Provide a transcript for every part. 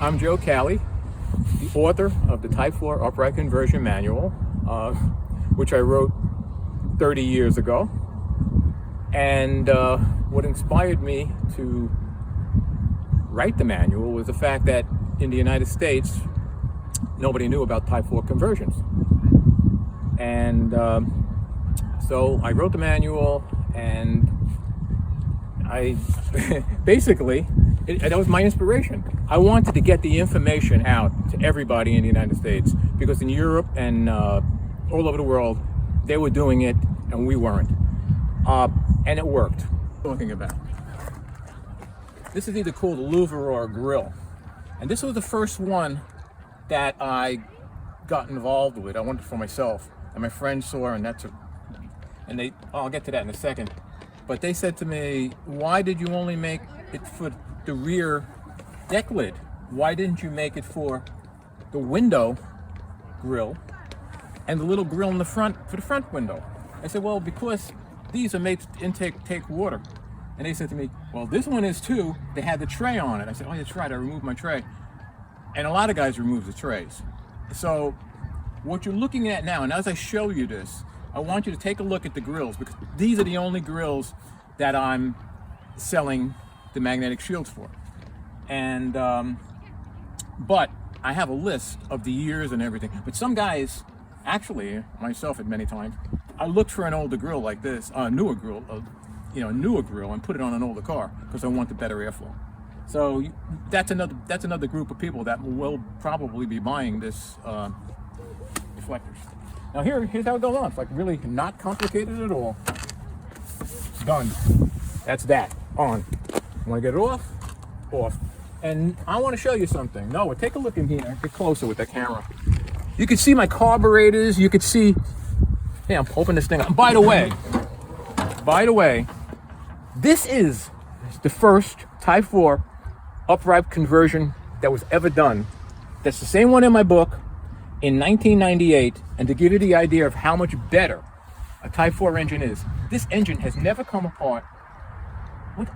I'm Joe Cali, the author of the Type 4 Upright Conversion Manual, which I wrote 30 years ago. And what inspired me to write the manual was the fact that in the United States, nobody knew about Type 4 conversions. And so I wrote the manual, and I basically, that was my inspiration. I wanted to get the information out to everybody in the United States, because in Europe and all over the world, they were doing it and we weren't. And it worked. Talking about. This is either called a louver or a grill. And this was the first one that I got involved with. I wanted it for myself. And my friends saw, and I'll get to that in a second. But they said to me, why did you only make it for the rear deck lid? Why didn't you make it for the window grill and the little grill in the front for the front window? I said, well, because these are made to take water. And they said to me, well, this one is too. They had the tray on it. I said, oh, that's right, I removed my tray. And a lot of guys remove the trays. So what you're looking at now, and as I show you this, I want you to take a look at the grills, because these are the only grills that I'm selling the magnetic shields for. And but I have a list of the years and everything. But some guys, actually myself at many times, I looked for an older grill like this, a newer grill, a newer grill, and put it on an older car because I want the better airflow. So that's another group of people that will probably be buying this deflectors. Now here's how it goes on. It's like really not complicated at all. Done. That's that. On. Want to get it off? Off. And I want to show you something. Noah, take a look in here. Get closer with that camera. You can see my carburetors. You can see. Hey, I'm opening this thing up. By the way, this is the first Type 4 upright conversion that was ever done. That's the same one in my book in 1998. And to give you the idea of how much better a Type 4 engine is, this engine has never come apart.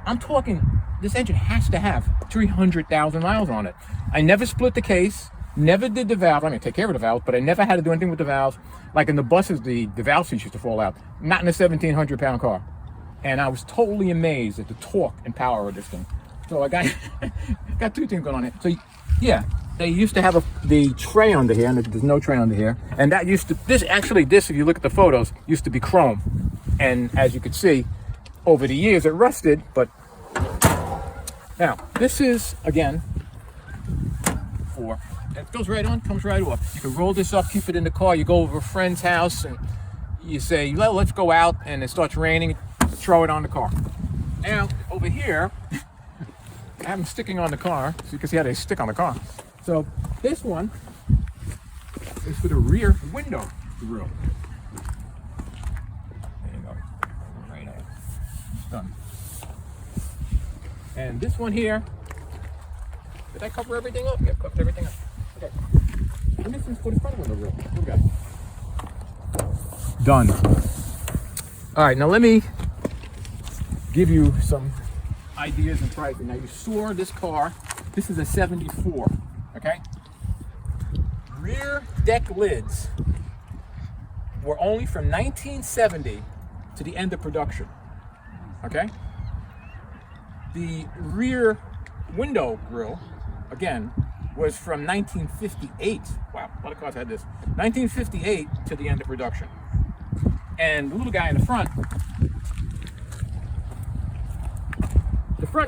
I'm talking, this engine has to have 300,000 miles on it. I never split the case, never did the valve. I mean, take care of the valves, but I never had to do anything with the valves. Like in the buses, the valve seats used to fall out. Not in a 1,700-pound car. And I was totally amazed at the torque and power of this thing. So I got two things going on here. So yeah, they used to have the tray under here, and there's no tray under here. And that used to, this, if you look at the photos, used to be chrome. And as you can see, over the years it rusted, but now this is, again, it goes right on, comes right off. You can roll this up, keep it in the car. You go over a friend's house and you say, well, let's go out, and it starts raining, throw it on the car. Now, over here, I have them sticking on the car, so you can see how they stick on the car. So this one is for the rear window grill. There you go. Right there. Done. And this one here, did I cover everything up? Yeah, covered everything up. Okay. And this is for the front window grill. Okay. Done. All right, now let me give you some ideas and pricing. Now you saw this car. This is a 74, okay? Rear deck lids were only from 1970 to the end of production, okay? The rear window grill, again, was from 1958. Wow, a lot of cars had this. 1958 to the end of production. And the little guy in the front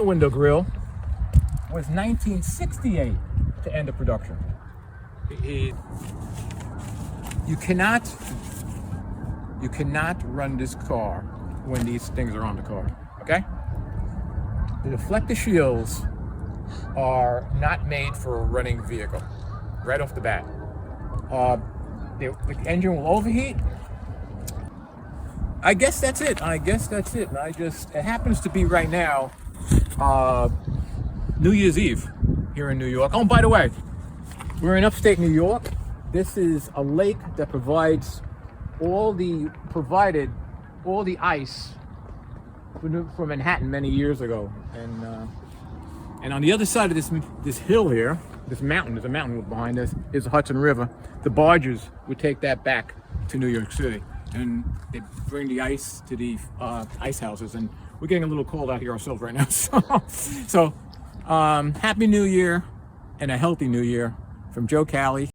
window grill was 1968 to end of production. You cannot run this car when these things are on the car, okay? The deflector shields are not made for a running vehicle, right off the bat. The engine will overheat. I guess that's it. And it happens to be right now, New Year's Eve here in New York. Oh, by the way, we're in upstate New York. This is a lake that provided all the ice for Manhattan many years ago. And on the other side of this hill here, this mountain, there's a mountain behind us, is the Hudson River. The barges would take that back to New York City, and they bring the ice to the ice houses, and we're getting a little cold out here ourselves right now. So Happy New Year and a healthy New Year from Joe, Cali.